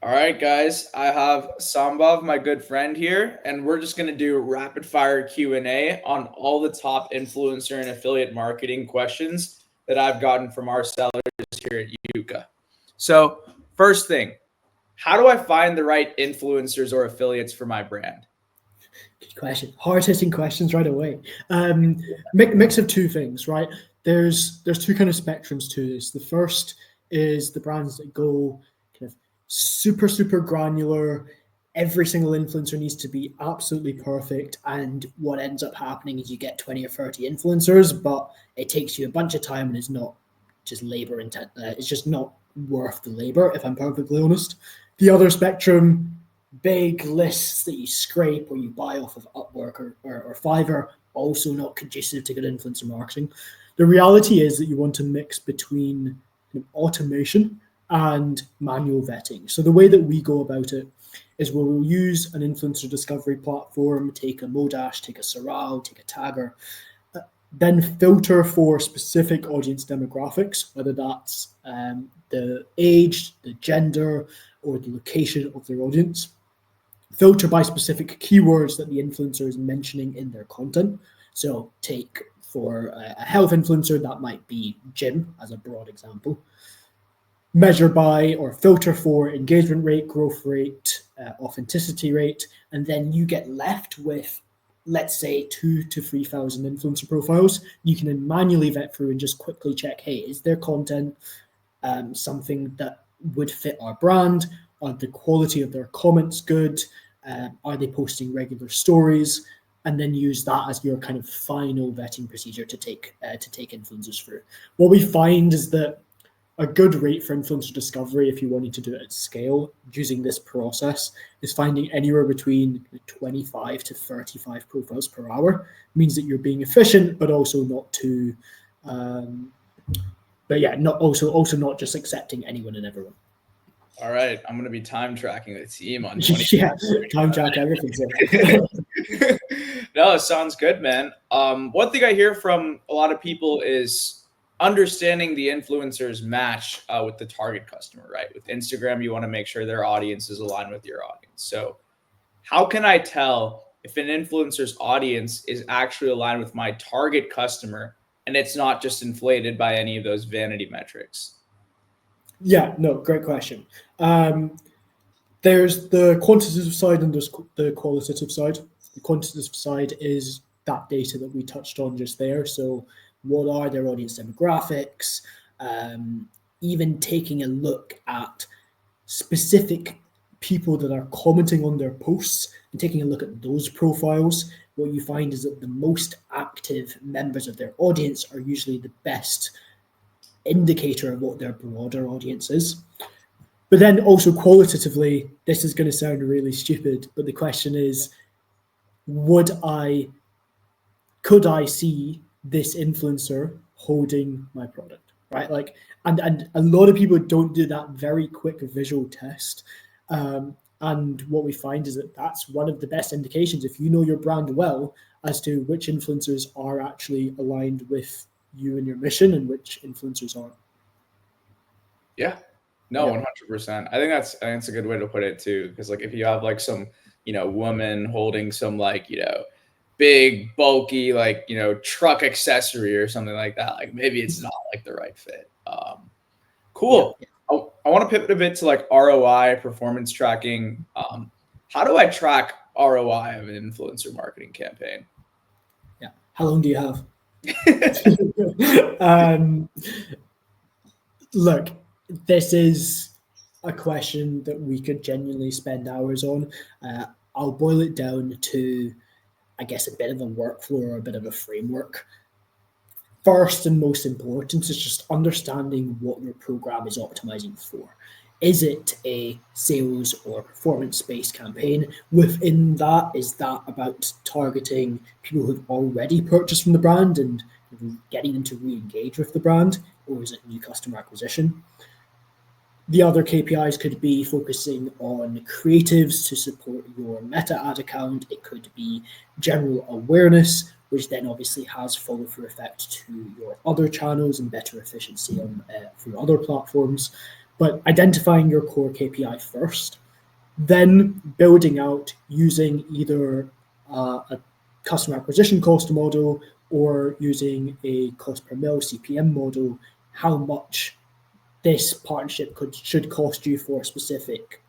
All right, guys. I have Sambhav, my good friend here, and we're just going to do rapid fire Q&A on all the top influencer and affiliate marketing questions that I've gotten from our sellers here at Yuka. So, first thing, how do I find the right influencers or affiliates for my brand? Good question. Hard-hitting questions right away. Mix of two things, right? There's two kind of spectrums to this. The first is the brands that go kind of super granular. Every single influencer needs to be absolutely perfect, and what ends up happening is you get 20 or 30 influencers, but it takes you a bunch of time and it's not just labor intent. It's just not worth the labor, if I'm perfectly honest. The other spectrum, big lists that you scrape or you buy off of Upwork or Fiverr, also not conducive to good influencer marketing. The reality is that you want to mix between automation and manual vetting. So the way that we go about it is we'll use an influencer discovery platform, take a Modash, take a Sorrel, take a Tagger, then filter for specific audience demographics, whether that's the age, the gender, or the location of their audience. Filter by specific keywords that the influencer is mentioning in their content. So take for a health influencer, that might be gym as a broad example. Measure by or filter for engagement rate, growth rate, authenticity rate, and then you get left with, let's say, 2,000 to 3,000 influencer profiles. You can then manually vet through and just quickly check, hey, is their content something that would fit our brand? Are the quality of their comments good? Are they posting regular stories? And then use that as your kind of final vetting procedure to take influencers through. What we find is that a good rate for influencer discovery, if you wanted to do it at scale using this process, is finding anywhere between 25 to 35 profiles per hour. It means that you're being efficient, but also not too, not just accepting anyone and everyone. All right, I'm going to be time tracking the team on 20. Yeah, time track everything. So. No, sounds good, man. One thing I hear from a lot of people is understanding the influencers match with the target customer, right? With Instagram, you want to make sure their audience is aligned with your audience. So how can I tell if an influencer's audience is actually aligned with my target customer and it's not just inflated by any of those vanity metrics? Yeah, no, great question. There's the quantitative side and there's the qualitative side. The quantitative side is that data that we touched on just there. So what are their audience demographics? Even taking a look at specific people that are commenting on their posts and taking a look at those profiles, what you find is that the most active members of their audience are usually the best indicator of what their broader audience is. But then also qualitatively, this is going to sound really stupid, but the question is, could I see this influencer holding my product, right? Like, and a lot of people don't do that very quick visual test. And what we find is that that's one of the best indications, if you know your brand well, as to which influencers are actually aligned with you and your mission and which influencers aren't. Yeah, no, 100%. I think that's a good way to put it too. Because like if you have like some, woman holding some like, big, bulky, like, truck accessory or something like that, like maybe it's not like the right fit. Cool. Yeah. I want to pivot a bit to like ROI, performance tracking. How do I track ROI of an influencer marketing campaign? Yeah. How long do you have? Look, this is a question that we could genuinely spend hours on. I'll boil it down to, I guess, a bit of a workflow or a bit of a framework. First and most important is just understanding what your program is optimizing for. Is it a sales or performance-based campaign? Within that, is that about targeting people who've already purchased from the brand and getting them to re-engage with the brand? Or is it new customer acquisition? The other KPIs could be focusing on creatives to support your meta ad account. It could be general awareness, which then obviously has follow-through effect to your other channels and better efficiency through other platforms. But identifying your core KPI first, then building out using either a customer acquisition cost model or using a cost per mil CPM model, how much this partnership should cost you for a specific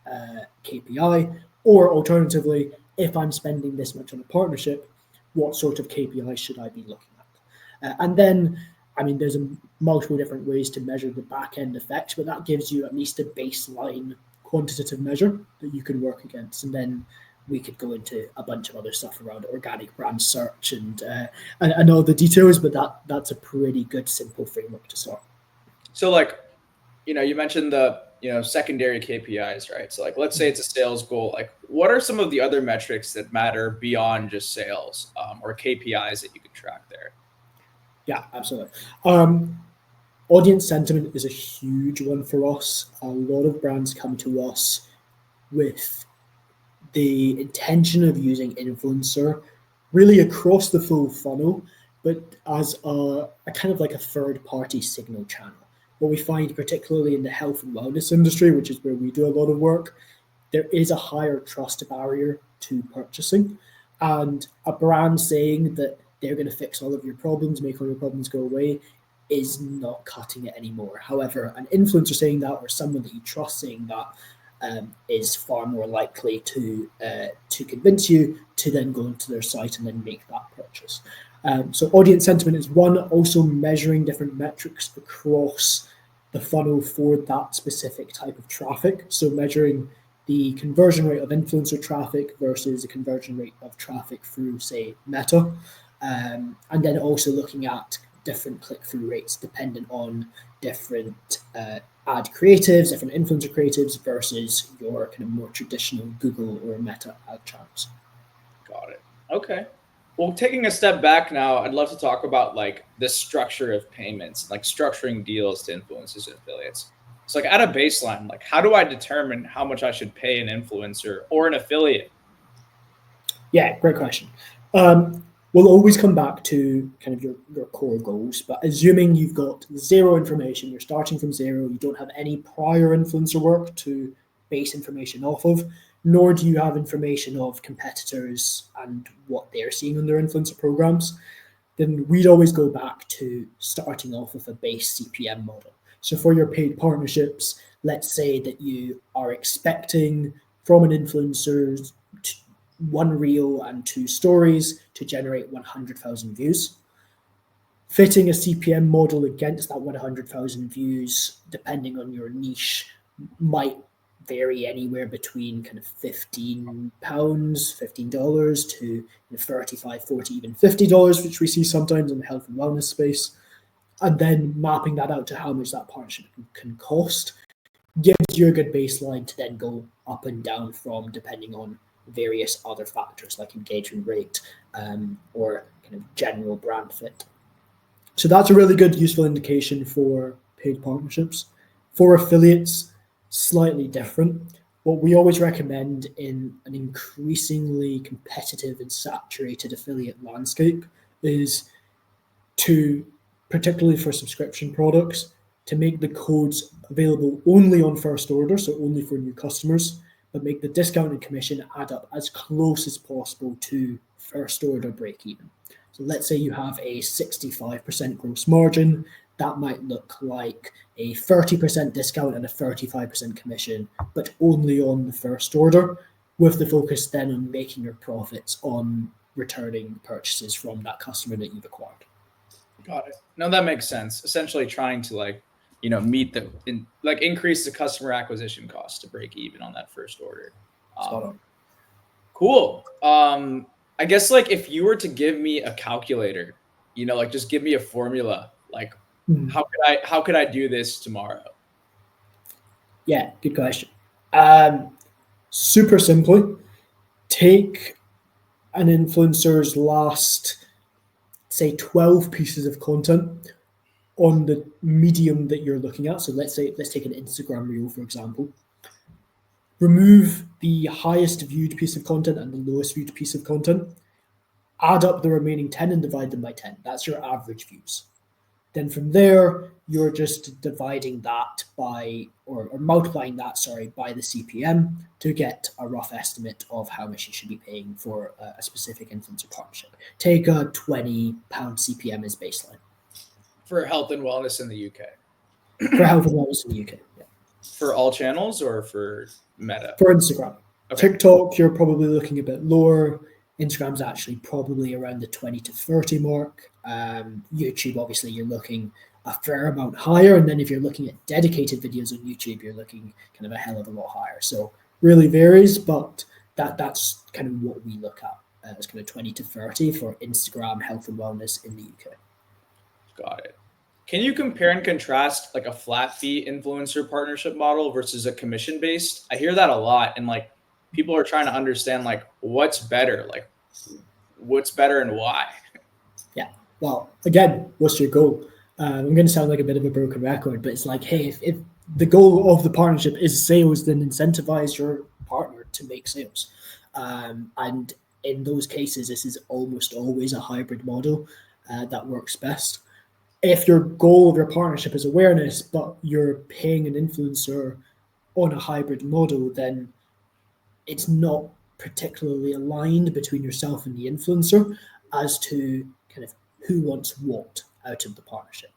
KPI, or alternatively, if I'm spending this much on a partnership, what sort of KPI should I be looking at? And then, I mean, there's multiple different ways to measure the back end effect, but that gives you at least a baseline quantitative measure that you can work against. And then we could go into a bunch of other stuff around organic brand search and all the details, but that's a pretty good simple framework to start. So like, you mentioned the, secondary KPIs, right? So like, let's say it's a sales goal. Like, what are some of the other metrics that matter beyond just sales, or KPIs that you could track there? Yeah, absolutely. Audience sentiment is a huge one for us. A lot of brands come to us with the intention of using influencer really across the full funnel, but as a kind of like a third party signal channel. What we find, particularly in the health and wellness industry, which is where we do a lot of work, there is a higher trust barrier to purchasing. And a brand saying that they're going to fix all of your problems, make all your problems go away, is not cutting it anymore. However, an influencer saying that, or someone that you trust saying that, is far more likely to convince you to then go into their site and then make that purchase. So audience sentiment is one. Also measuring different metrics across the funnel for that specific type of traffic. So measuring the conversion rate of influencer traffic versus the conversion rate of traffic through, say, Meta. And then also looking at different click-through rates dependent on different ad creatives, different influencer creatives versus your kind of more traditional Google or Meta ad channels. Got it. Okay. Well, taking a step back now, I'd love to talk about like the structure of payments, like structuring deals to influencers and affiliates. So like at a baseline, like how do I determine how much I should pay an influencer or an affiliate? Yeah, great question. We'll always come back to kind of your core goals, but assuming you've got zero information, you're starting from zero, you don't have any prior influencer work to base information off of, nor do you have information of competitors and what they're seeing on their influencer programs, then we'd always go back to starting off with a base CPM model. So for your paid partnerships, let's say that you are expecting from an influencer one reel and 2 stories to generate 100,000 views. Fitting a CPM model against that 100,000 views, depending on your niche, might vary anywhere between kind of £15 to $35, $40, even $50, which we see sometimes in the health and wellness space. And then mapping that out to how much that partnership can cost gives you a good baseline to then go up and down from, depending on various other factors like engagement rate or kind of general brand fit. So that's a really good, useful indication for paid partnerships. For affiliates, slightly different. What we always recommend in an increasingly competitive and saturated affiliate landscape is to, particularly for subscription products, to make the codes available only on first order, so only for new customers, but make the discount and commission add up as close as possible to first order break even. So let's say you have a 65% gross margin. That might look like a 30% discount and a 35% commission, but only on the first order, with the focus then on making your profits on returning purchases from that customer that you've acquired. Got it. No, that makes sense. Essentially trying to meet increase the customer acquisition cost to break even on that first order. Cool. I guess if you were to give me a calculator, just give me a formula, how could I do this tomorrow? Yeah, good question. Super simply, take an influencer's last, say, 12 pieces of content on the medium that you're looking at. So let's take an Instagram reel, for example. Remove the highest viewed piece of content and the lowest viewed piece of content. Add up the remaining 10 and divide them by 10. That's your average views. Then from there, you're just dividing that by, or multiplying that, sorry, by the CPM to get a rough estimate of how much you should be paying for a specific influencer partnership. Take a £20 CPM as baseline. For health and wellness in the UK. For health and wellness in the UK, yeah. For all channels or for Meta? For Instagram. Okay. TikTok, you're probably looking a bit lower. Instagram's actually probably around the 20 to 30 mark. YouTube, obviously, you're looking a fair amount higher. And then if you're looking at dedicated videos on YouTube, you're looking kind of a hell of a lot higher. So really varies, but that's kind of what we look at. It's kind of 20 to 30 for Instagram health and wellness in the UK. Got it. Can you compare and contrast like a flat fee influencer partnership model versus a commission based? I hear that a lot, and like people are trying to understand like what's better and why. Yeah. Well, again, what's your goal? I'm going to sound like a bit of a broken record, but it's like, hey, if the goal of the partnership is sales, then incentivize your partner to make sales. And in those cases, this is almost always a hybrid model that works best. If your goal of your partnership is awareness, but you're paying an influencer on a hybrid model, then it's not particularly aligned between yourself and the influencer as to kind of who wants what out of the partnership.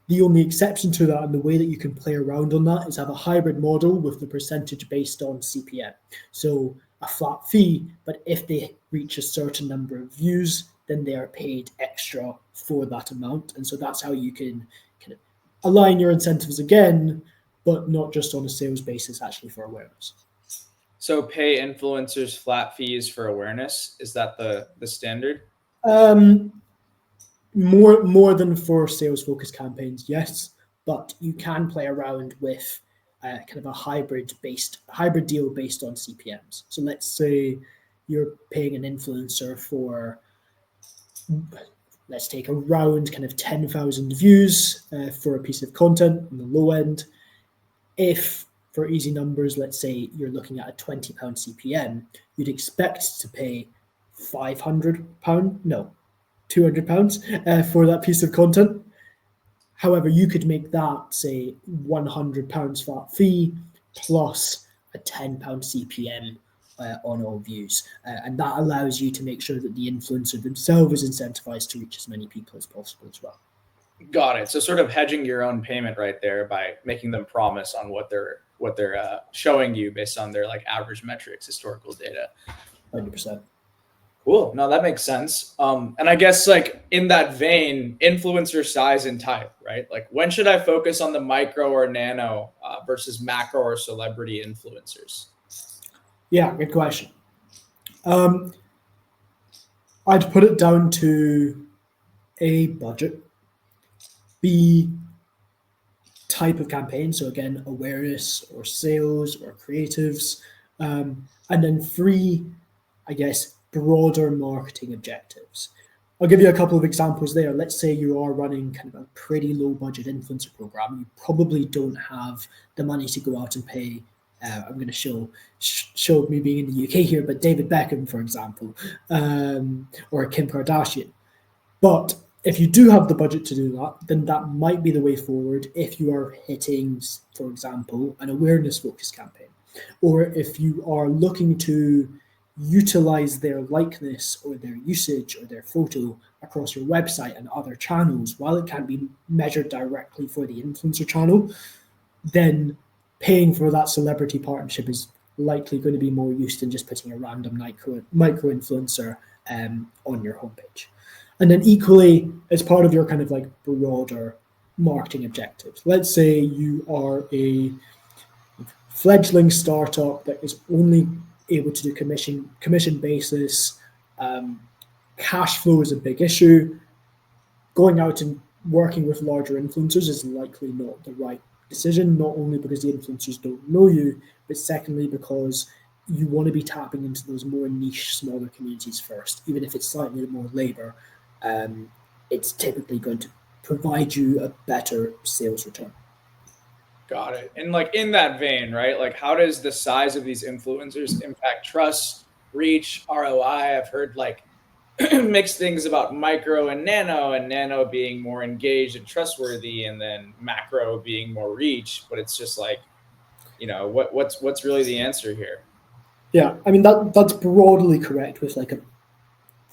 The only exception to that and the way that you can play around on that is have a hybrid model with the percentage based on CPM. So a flat fee, but if they reach a certain number of views, then they are paid extra for that amount. And so that's how you can kind of align your incentives again, but not just on a sales basis, actually for awareness. So pay influencers flat fees for awareness. Is that the standard? More than for sales focused campaigns, yes, but you can play around with kind of a hybrid deal based on CPMs. So let's say you're paying an influencer for, let's take around kind of 10,000 views for a piece of content on the low end. If for easy numbers, let's say you're looking at a £20 CPM, you'd expect to pay £200 for that piece of content. However, you could make that, say, £100 flat fee plus a £10 CPM on all views. And that allows you to make sure that the influencer themselves is incentivized to reach as many people as possible as well. Got it. So sort of hedging your own payment right there by making them promise on what they're showing you based on their like average metrics, historical data. 100%. Cool. No, that makes sense. And I guess like in that vein, influencer size and type, right? Like when should I focus on the micro or nano versus macro or celebrity influencers? Yeah, good question. I'd put it down to A, budget, B, type of campaign. So again, awareness or sales or creatives. And then 3, I guess, broader marketing objectives. I'll give you a couple of examples there. Let's say you are running kind of a pretty low budget influencer program. You probably don't have the money to go out and pay. I'm going to show me being in the UK here, but David Beckham, for example, or Kim Kardashian. But if you do have the budget to do that, then that might be the way forward if you are hitting, for example, an awareness focused campaign. Or if you are looking to utilize their likeness or their usage or their photo across your website and other channels, while it can't be measured directly for the influencer channel, then paying for that celebrity partnership is likely going to be more used than just putting a random micro influencer on your homepage. And then equally, as part of your kind of like broader marketing objectives, let's say you are a fledgling startup that is only able to do commission basis. Cash flow is a big issue. Going out and working with larger influencers is likely not the right decision, not only because the influencers don't know you, but secondly, because you want to be tapping into those more niche, smaller communities first. Even if it's slightly more labor, it's typically going to provide you a better sales return. Got it. And like in that vein, right? Like how does the size of these influencers impact trust, reach, ROI? I've heard like mixed things about micro and nano being more engaged and trustworthy, and then macro being more reach. But it's just like, what's really the answer here? Yeah, I mean that's broadly correct with like a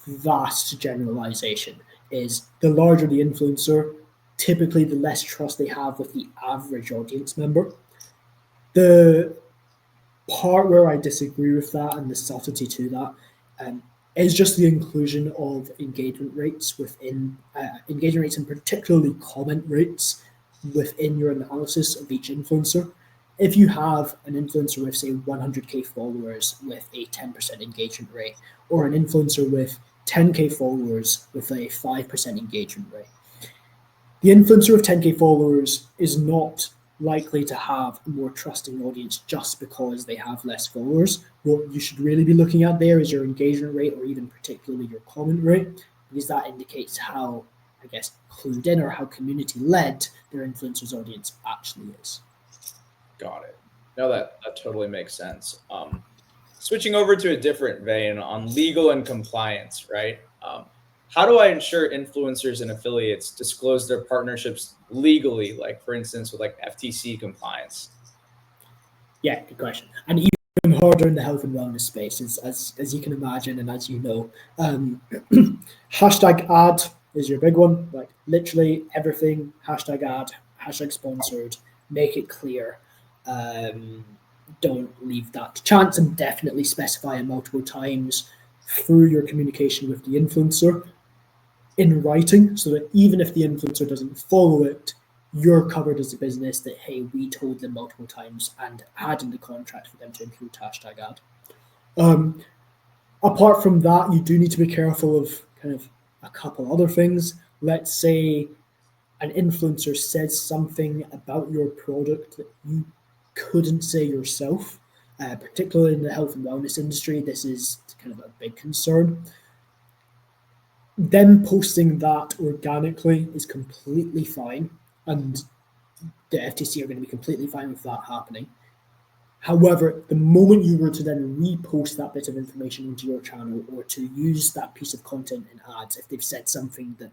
vast generalization. Is the larger the influencer, typically the less trust they have with the average audience member. The part where I disagree with that and the subtlety to that is just the inclusion of engagement rates within engagement rates and particularly comment rates within your analysis of each influencer. If you have an influencer with say 100k followers with a 10% engagement rate, or an influencer with 10k followers with a 5% engagement rate, the influencer with 10k followers is not likely to have a more trusting audience just because they have less followers. What you should really be looking at there is your engagement rate, or even particularly your comment rate, because that indicates how, I guess, clued in or how community led their influencer's audience actually is. Got it. No, that totally makes sense. Switching over to a different vein on legal and compliance, right? How do I ensure influencers and affiliates disclose their partnerships legally, like for instance with like FTC compliance? Yeah, good question. And even harder in the health and wellness space, as you can imagine, and as you know, hashtag ad is your big one. Like literally everything, hashtag ad, hashtag sponsored. Make it clear. Don't leave that to chance, and definitely specify it multiple times through your communication with the influencer in writing, so that even if the influencer doesn't follow it, you're covered as a business that, hey, we told them multiple times and had in the contract for them to include hashtag ad. Apart from that, you do need to be careful of kind of a couple other things. Let's say an influencer says something about your product that you couldn't say yourself, particularly in the health and wellness industry. This is kind of a big concern. Them posting that organically is completely fine, and the FTC are going to be completely fine with that happening. However, the moment you were to then repost that bit of information into your channel, or to use that piece of content in ads, if they've said something that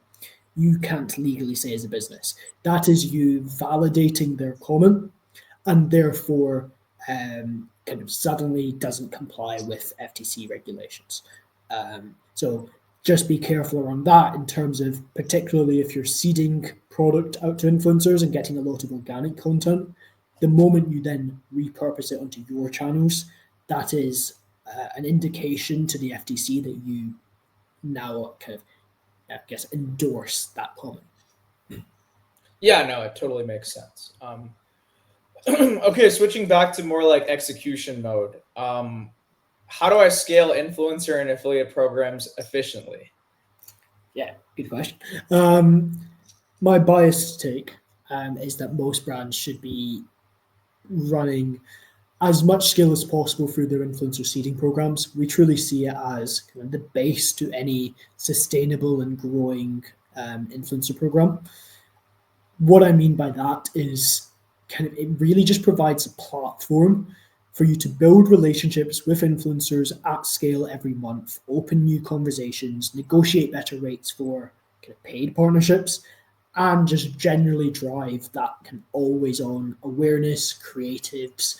you can't legally say as a business, that is you validating their comment, and therefore kind of suddenly doesn't comply with FTC regulations. So just be careful around that, in terms of particularly if you're seeding product out to influencers and getting a lot of organic content. The moment you then repurpose it onto your channels, that is an indication to the FTC that you now kind of, I guess, endorse that comment. Yeah, no, it totally makes sense. Okay, switching back to more like execution mode. How do I scale influencer and affiliate programs efficiently? Yeah, good question. My biased take is that most brands should be running as much scale as possible through their influencer seeding programs. We truly see it as kind of the base to any sustainable and growing influencer program. What I mean by that is kind of, it really just provides a platform for you to build relationships with influencers at scale every month, open new conversations, negotiate better rates for kind of paid partnerships, and just generally drive that kind of always on awareness, creatives,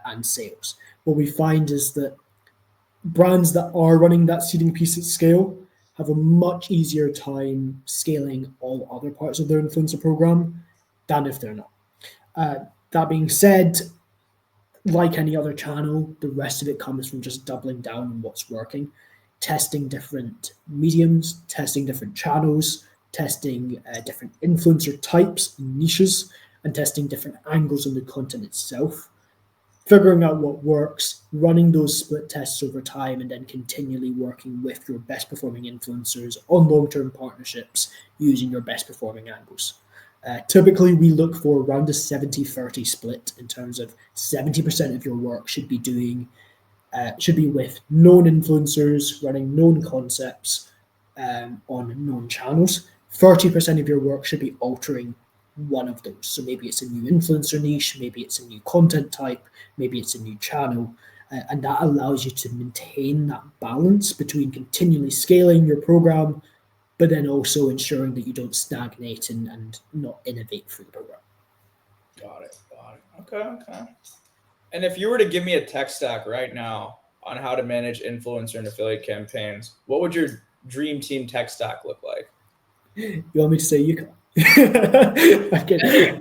and sales. What we find is that brands that are running that seeding piece at scale have a much easier time scaling all other parts of their influencer program than if they're not. That being said, like any other channel, the rest of it comes from just doubling down on what's working, testing different mediums, testing different channels, testing different influencer types and niches, and testing different angles on the content itself, figuring out what works, running those split tests over time, and then continually working with your best performing influencers on long-term partnerships using your best performing angles. Typically, we look for around a 70-30 split, in terms of 70% of your work should be with known influencers running known concepts on known channels. 30% of your work should be altering one of those. So maybe it's a new influencer niche, maybe it's a new content type, maybe it's a new channel. and that allows you to maintain that balance between continually scaling your program, but then also ensuring that you don't stagnate and not innovate through the program. Got it. Okay. And if you were to give me a tech stack right now on how to manage influencer and affiliate campaigns, what would your dream team tech stack look like? You want me to say Yuka? Okay.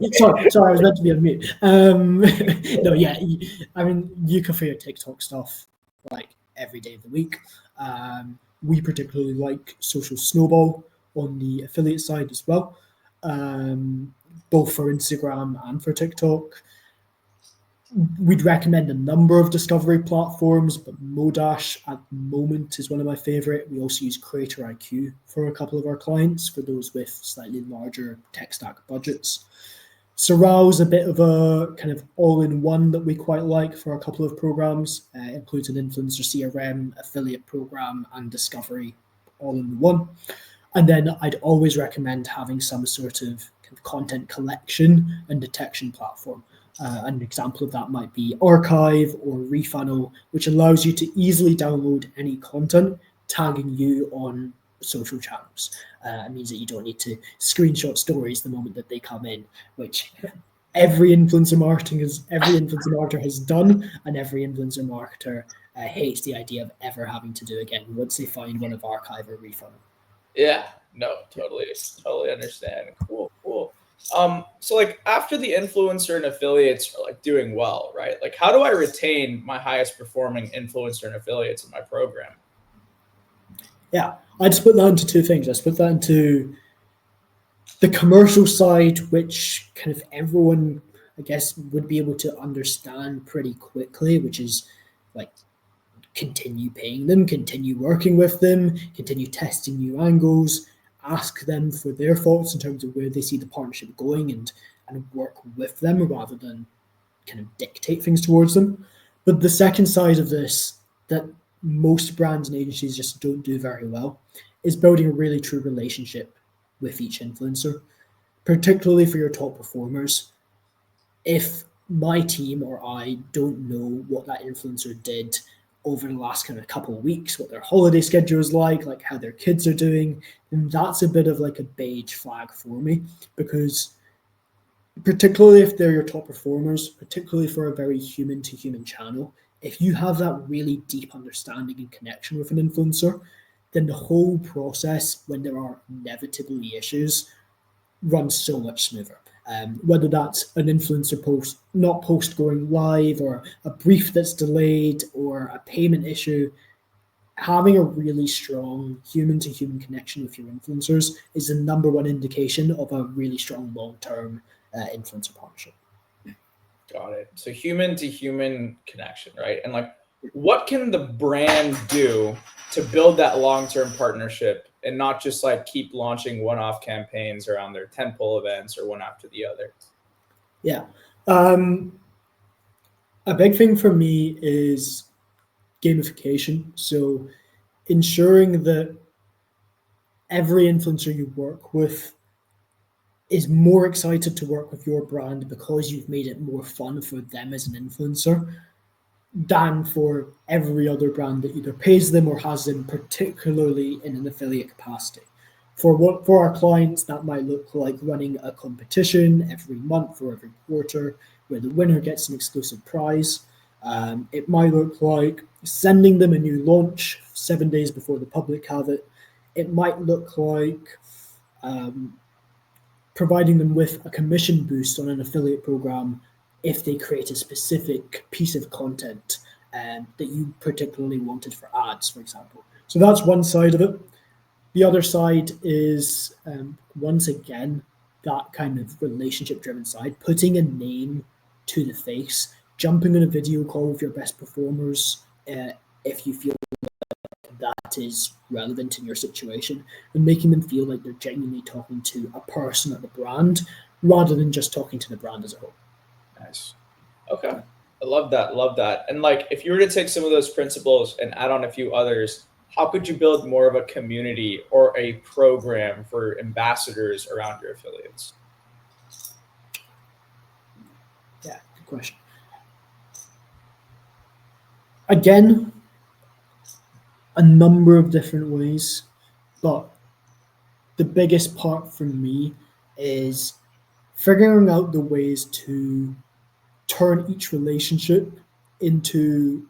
Sorry, I was meant to be on mute. No, yeah, I mean Yuka for your TikTok stuff, like every day of the week. We particularly like Social Snowball on the affiliate side as well, both for Instagram and for TikTok. We'd recommend a number of discovery platforms, but Modash at the moment is one of my favorite. We also use Creator IQ for a couple of our clients, for those with slightly larger tech stack budgets. Sorrel's a bit of a kind of all-in-one that we quite like for a couple of programs. It includes an influencer CRM, affiliate program, and discovery all in one. And then I'd always recommend having some sort of content collection and detection platform. An example of that might be Archive or Refunnel, which allows you to easily download any content, tagging you on social channels. It means that you don't need to screenshot stories the moment that they come in, which every influencer marketer has done, and every influencer marketer hates the idea of ever having to do again once they find one of Archive or Refunnel. Yeah, no, totally understand. Cool. So like after the influencer and affiliates are like doing well, right? Like how do I retain my highest performing influencer and affiliates in my program? Yeah, I just put that into two things. I split that into the commercial side, which kind of everyone, I guess, would be able to understand pretty quickly, which is like continue paying them, continue working with them, continue testing new angles, ask them for their thoughts in terms of where they see the partnership going, and work with them rather than kind of dictate things towards them. But the second side of this that most brands and agencies just don't do very well is building a really true relationship with each influencer, particularly for your top performers. If my team or I don't know what that influencer did over the last kind of couple of weeks, what their holiday schedule is like how their kids are doing, then that's a bit of like a beige flag for me, because particularly if they're your top performers, particularly for a very human to human channel, if you have that really deep understanding and connection with an influencer, then the whole process, when there are inevitably issues, runs so much smoother. Whether that's an influencer post going live, or a brief that's delayed, or a payment issue, having a really strong human to human connection with your influencers is the number one indication of a really strong long-term influencer partnership. Got it. So human to human connection, right? And like, what can the brand do to build that long-term partnership and not just like keep launching one-off campaigns around their tentpole events or one after the other? Yeah. A big thing for me is gamification. So ensuring that every influencer you work with is more excited to work with your brand because you've made it more fun for them as an influencer than for every other brand that either pays them or has them, particularly in an affiliate capacity. For our clients, that might look like running a competition every month or every quarter where the winner gets an exclusive prize. It might look like sending them a new launch 7 days before the public have it. It might look like providing them with a commission boost on an affiliate program if they create a specific piece of content that you particularly wanted for ads, for example. So that's one side of it. The other side is, once again, that kind of relationship-driven side, putting a name to the face, jumping on a video call with your best performers if you feel that is relevant in your situation, and making them feel like they're genuinely talking to a person at the brand rather than just talking to the brand as a whole. Nice. Okay. I love that. And like, if you were to take some of those principles and add on a few others, how could you build more of a community or a program for ambassadors around your affiliates? Yeah, good question. Again, a number of different ways, but the biggest part for me is figuring out the ways to turn each relationship into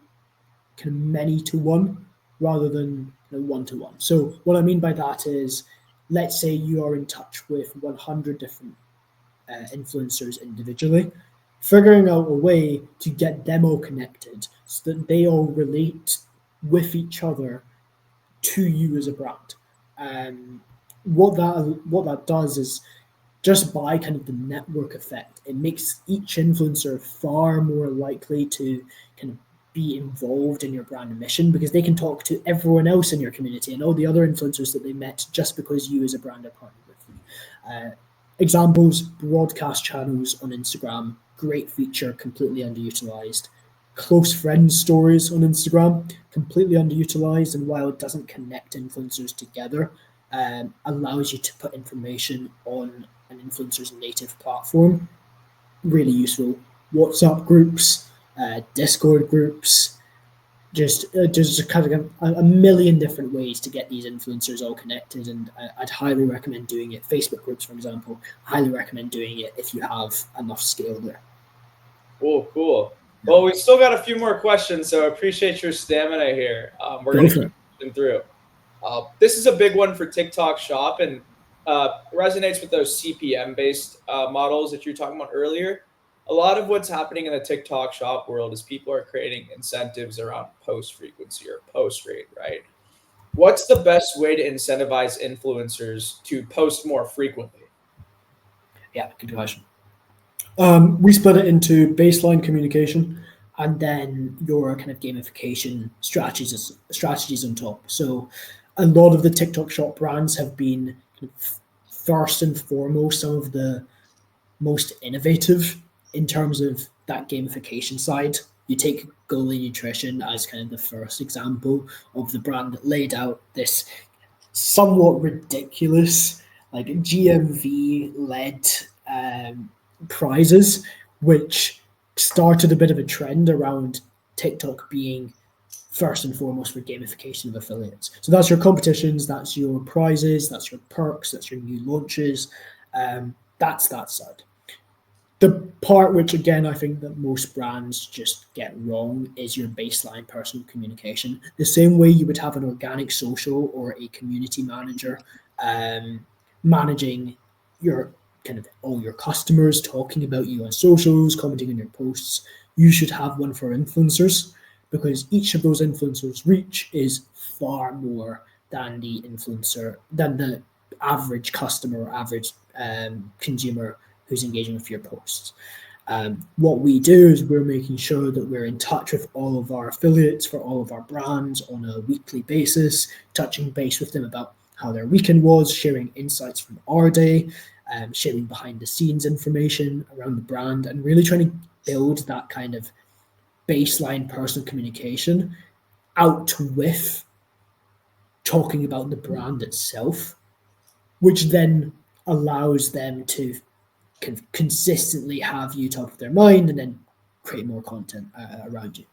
kind of many to one rather than one to one. So what I mean by that is, let's say you are in touch with 100 different influencers individually, figuring out a way to get them all connected so that they all relate with each other to you as a brand. What that does is, just by kind of the network effect, it makes each influencer far more likely to kind of be involved in your brand mission, because they can talk to everyone else in your community and all the other influencers that they met just because you as a brand are partnered with them. Examples: broadcast channels on Instagram, great feature, completely underutilized. Close friends stories on Instagram, completely underutilized, and while it doesn't connect influencers together, allows you to put information on an influencer's native platform. Really useful. WhatsApp groups, Discord groups, just kind of a million different ways to get these influencers all connected, and I'd highly recommend doing it. Facebook groups, for example, highly recommend doing it if you have enough scale there. Cool. Well, we've still got a few more questions, so I appreciate your stamina here. We're going to keep them through. This is a big one for TikTok Shop, and resonates with those CPM-based models that you were talking about earlier. A lot of what's happening in the TikTok Shop world is people are creating incentives around post frequency or post rate, right? What's the best way to incentivize influencers to post more frequently? Yeah, good question. We split it into baseline communication and then your kind of gamification strategies on top. So a lot of the TikTok Shop brands have been first and foremost some of the most innovative in terms of that gamification side. You take Goalie Nutrition as kind of the first example of the brand that laid out this somewhat ridiculous, like GMV led prizes, which started a bit of a trend around TikTok being first and foremost for gamification of affiliates. So that's your competitions, that's your prizes, that's your perks, that's your new launches. That's that side. The part which, again, I think that most brands just get wrong is your baseline personal communication. The same way you would have an organic social or a community manager managing your kind of all your customers, talking about you on socials, commenting on your posts, you should have one for influencers, because each of those influencers' reach is far more than the average customer, average consumer who's engaging with your posts. What we do is we're making sure that we're in touch with all of our affiliates for all of our brands on a weekly basis, touching base with them about how their weekend was, sharing insights from our day, sharing behind the scenes information around the brand, and really trying to build that kind of baseline personal communication out with talking about the brand itself, which then allows them to consistently have you top of their mind and then create more content around you.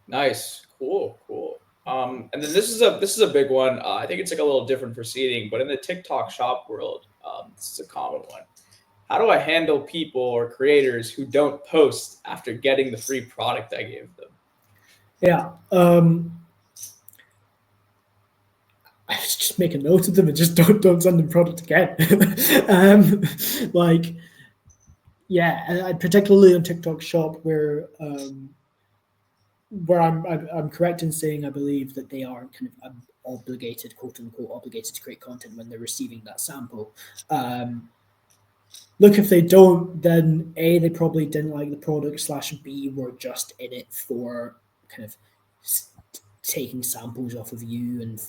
Nice, cool. And then this is a big one. I think it's like a little different for seeding, but in the TikTok Shop world, this is a common one. How do I handle people or creators who don't post after getting the free product I gave them? Yeah. I just make a note of them and just don't send them product again. Particularly on TikTok Shop, where I'm correct in saying I believe that they are kind of obligated, quote unquote, obligated to create content when they're receiving that sample. Look, if they don't, then A, they probably didn't like the product, / B, were just in it for kind of taking samples off of you and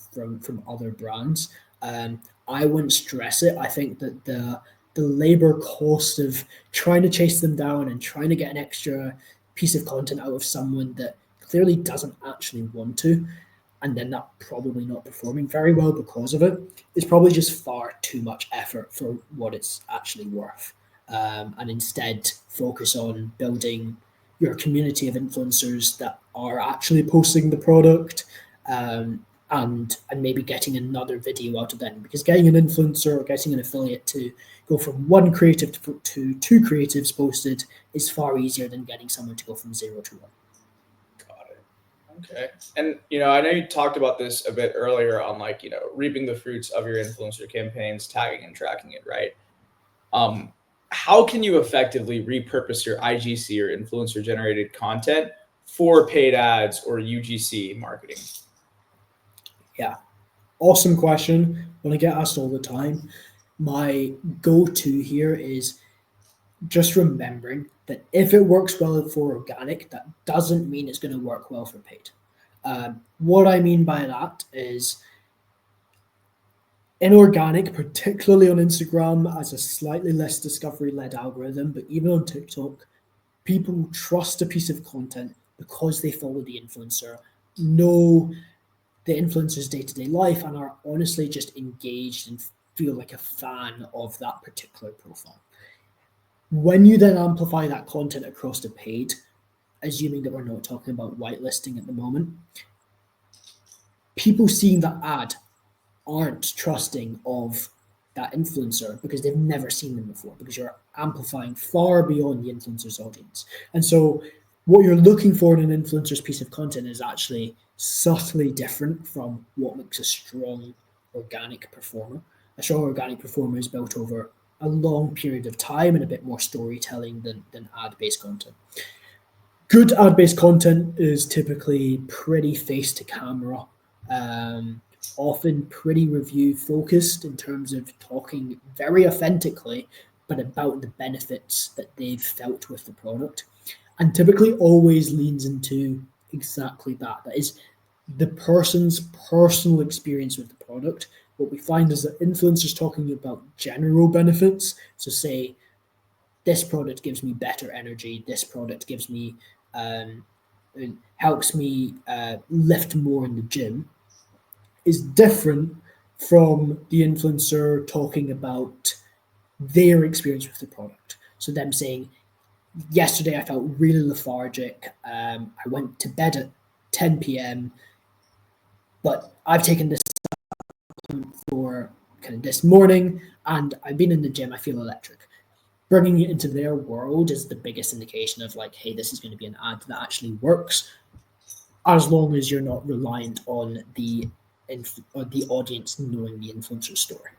from other brands. I wouldn't stress it. I think that the labor cost of trying to chase them down and trying to get an extra piece of content out of someone that clearly doesn't actually want to, and then that probably not performing very well because of it, is probably just far too much effort for what it's actually worth. And instead focus on building your community of influencers that are actually posting the product, and maybe getting another video out of them. Because getting an influencer or getting an affiliate to go from one creative to two creatives posted is far easier than getting someone to go from 0 to 1. Got it. Okay. And I know you talked about this a bit earlier on like, reaping the fruits of your influencer campaigns, tagging and tracking it, right? How can you effectively repurpose your IGC or influencer generated content for paid ads or UGC marketing? Yeah, awesome question. When I get asked all the time, my go-to here is just remembering that if it works well for organic, that doesn't mean it's going to work well for paid. What I mean by that is in organic, particularly on Instagram, as a slightly less discovery-led algorithm, but even on TikTok, people trust a piece of content because they follow the influencer, know the influencer's day-to-day life, and are honestly just engaged and feel like a fan of that particular profile. When you then amplify that content across the paid, assuming that we're not talking about whitelisting at the moment, people seeing that ad aren't trusting of that influencer because they've never seen them before, because you're amplifying far beyond the influencer's audience. And so what you're looking for in an influencer's piece of content is actually subtly different from what makes a strong organic performer. A strong organic performer is built over a long period of time and a bit more storytelling than ad-based content. Good ad-based content is typically pretty face to camera, often pretty review focused in terms of talking very authentically, but about the benefits that they've felt with the product, and typically always leans into exactly that. That is the person's personal experience with the product. What we find is that influencers talking about general benefits, so say, this product gives me better energy, this product gives me, helps me lift more in the gym, is different from the influencer talking about their experience with the product. So them saying, yesterday I felt really lethargic. I went to bed at 10 p.m., but I've taken this for kind of this morning and I've been in the gym, I feel electric. Bringing it into their world is the biggest indication of like, hey, this is going to be an ad that actually works, as long as you're not reliant on the audience knowing the influencer story.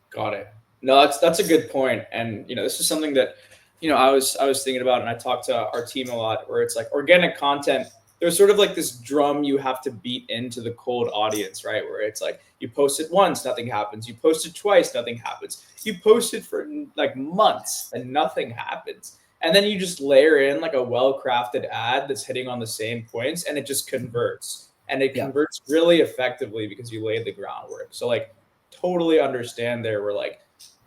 Got it. No, that's a good point. And this is something that I was thinking about, and I talked to our team a lot, where it's like organic content, there's sort of like this drum you have to beat into the cold audience, right? Where it's like you post it once, nothing happens. You post it twice, nothing happens. You post it for like months and nothing happens. And then you just layer in like a well-crafted ad that's hitting on the same points, and it just converts. And it converts really effectively because you laid the groundwork. So like totally understand there where like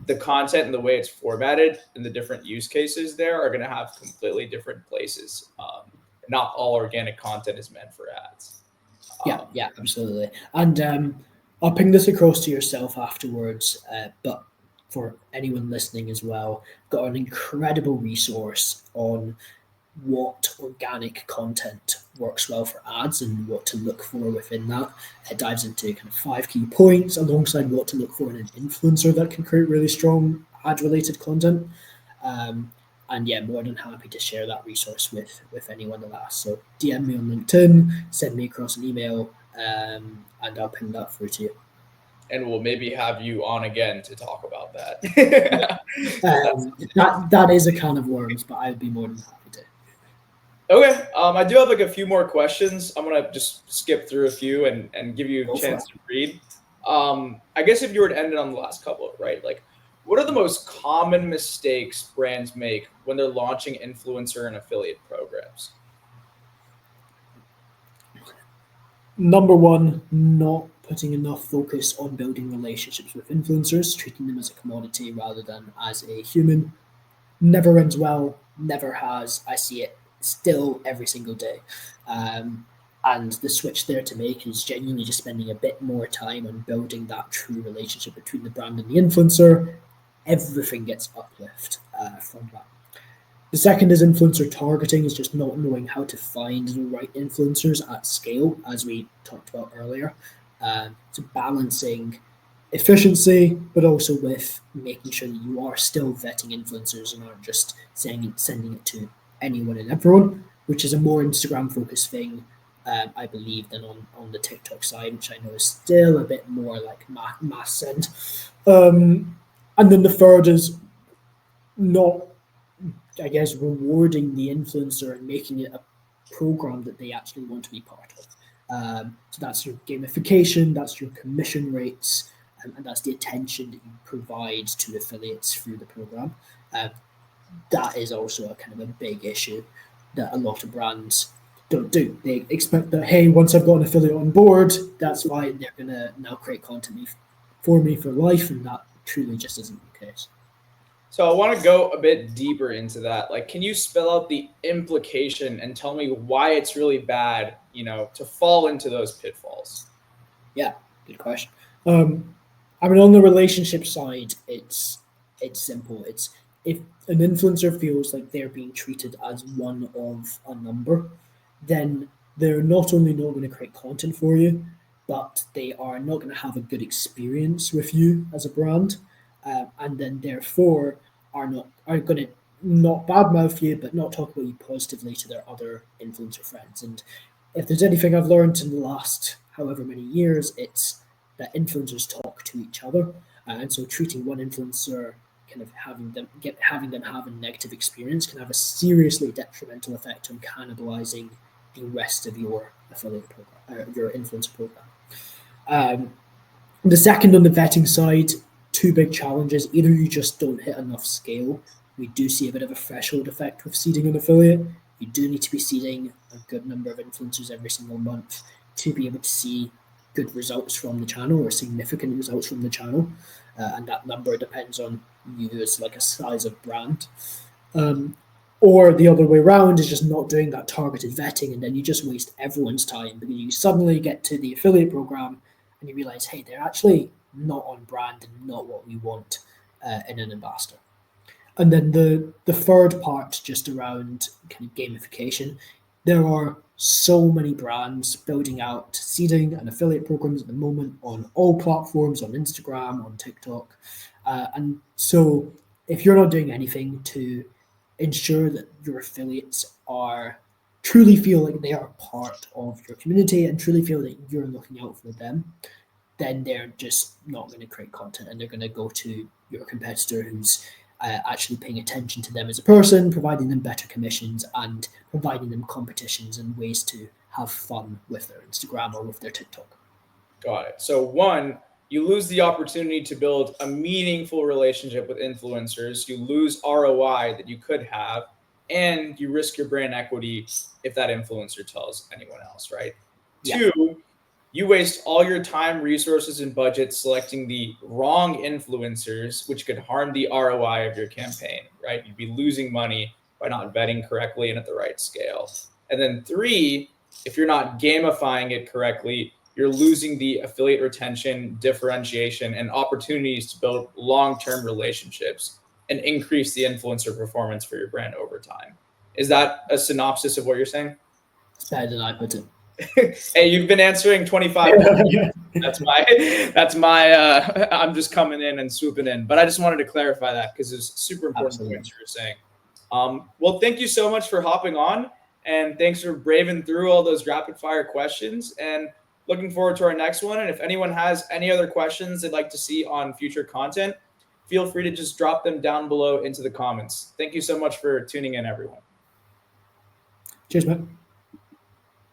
the content and the way it's formatted and the different use cases there are going to have completely different places. Not all organic content is meant for ads. Yeah, absolutely. And I'll ping this across to yourself afterwards, but for anyone listening as well, got an incredible resource on what organic content works well for ads and what to look for within that. It dives into kind of 5 key points alongside what to look for in an influencer that can create really strong ad-related content. And yeah, more than happy to share that resource with anyone that asks. So DM me on LinkedIn, send me across an email, and I'll ping that through to you. And we'll maybe have you on again to talk about that. That is a can of worms, but I'd be more than happy to. Okay, I do have like a few more questions. I'm gonna just skip through a few and give you a chance to read. I guess if you were to end it on the last couple, right? Like, what are the most common mistakes brands make when they're launching influencer and affiliate programs? Number one, not putting enough focus on building relationships with influencers, treating them as a commodity rather than as a human. Never ends well, never has. I see it still every single day. And the switch there to make is genuinely just spending a bit more time on building that true relationship between the brand and the influencer. Everything gets uplift from that. The second is influencer targeting, is just not knowing how to find the right influencers at scale, as we talked about earlier. So balancing efficiency, but also with making sure that you are still vetting influencers and aren't just sending it to anyone and everyone, which is a more Instagram focused thing, I believe, than on the TikTok side, which I know is still a bit more like mass send. And then the third is not, I guess, rewarding the influencer and making it a program that they actually want to be part of. So that's your gamification, that's your commission rates, and that's the attention that you provide to affiliates through the program. That is also a kind of a big issue that a lot of brands don't do. They expect that, hey, once I've got an affiliate on board, that's why they're going to now create content for me for life, and that truly just isn't the case. So I want to go a bit deeper into that. Like, can you spell out the implication and tell me why it's really bad, to fall into those pitfalls? Yeah, good question. I mean, on the relationship side, it's simple. It's if an influencer feels like they're being treated as one of a number, then they're not only not going to create content for you, but they are not going to have a good experience with you as a brand, and then therefore are going to not badmouth you, but not talk about you positively to their other influencer friends. And if there's anything I've learned in the last however many years, it's that influencers talk to each other, and so treating one influencer, kind of having them have a negative experience, can have a seriously detrimental effect on cannibalizing the rest of your affiliate program, your influencer program. The second, on the vetting side, two big challenges. Either you just don't hit enough scale. We do see a bit of a threshold effect with seeding an affiliate. You do need to be seeding a good number of influencers every single month to be able to see good results from the channel, or significant results from the channel. And that number depends on you as like a size of brand. Or the other way around is just not doing that targeted vetting, and then you just waste everyone's time because you suddenly get to the affiliate program and you realize, hey, they're actually not on brand and not what we want in an ambassador. And then the third part, just around kind of gamification. There are so many brands building out seeding and affiliate programs at the moment on all platforms, on Instagram, on TikTok. And so if you're not doing anything to ensure that your affiliates truly feel like they are part of your community and truly feel that you're looking out for them, then they're just not going to create content, and they're going to go to your competitor who's actually paying attention to them as a person, providing them better commissions, and providing them competitions and ways to have fun with their Instagram or with their TikTok. Got it. So one, you lose the opportunity to build a meaningful relationship with influencers. You lose ROI that you could have, and you risk your brand equity if that influencer tells anyone else, right? Yeah. Two, you waste all your time, resources, and budget selecting the wrong influencers, which could harm the ROI of your campaign, right? You'd be losing money by not vetting correctly and at the right scale. And then three, if you're not gamifying it correctly, you're losing the affiliate retention, differentiation, and opportunities to build long-term relationships and increase the influencer performance for your brand over time. Is that a synopsis of what you're saying? It's better than I put it. Hey, you've been answering 25 that's my I'm just coming in and swooping in, but I just wanted to clarify that because it's super important what you were saying. Well, thank you so much for hopping on, and thanks for braving through all those rapid fire questions, and looking forward to our next one. And if anyone has any other questions they'd like to see on future content, feel free to just drop them down below into the comments. Thank you so much for tuning in, everyone. Cheers, man.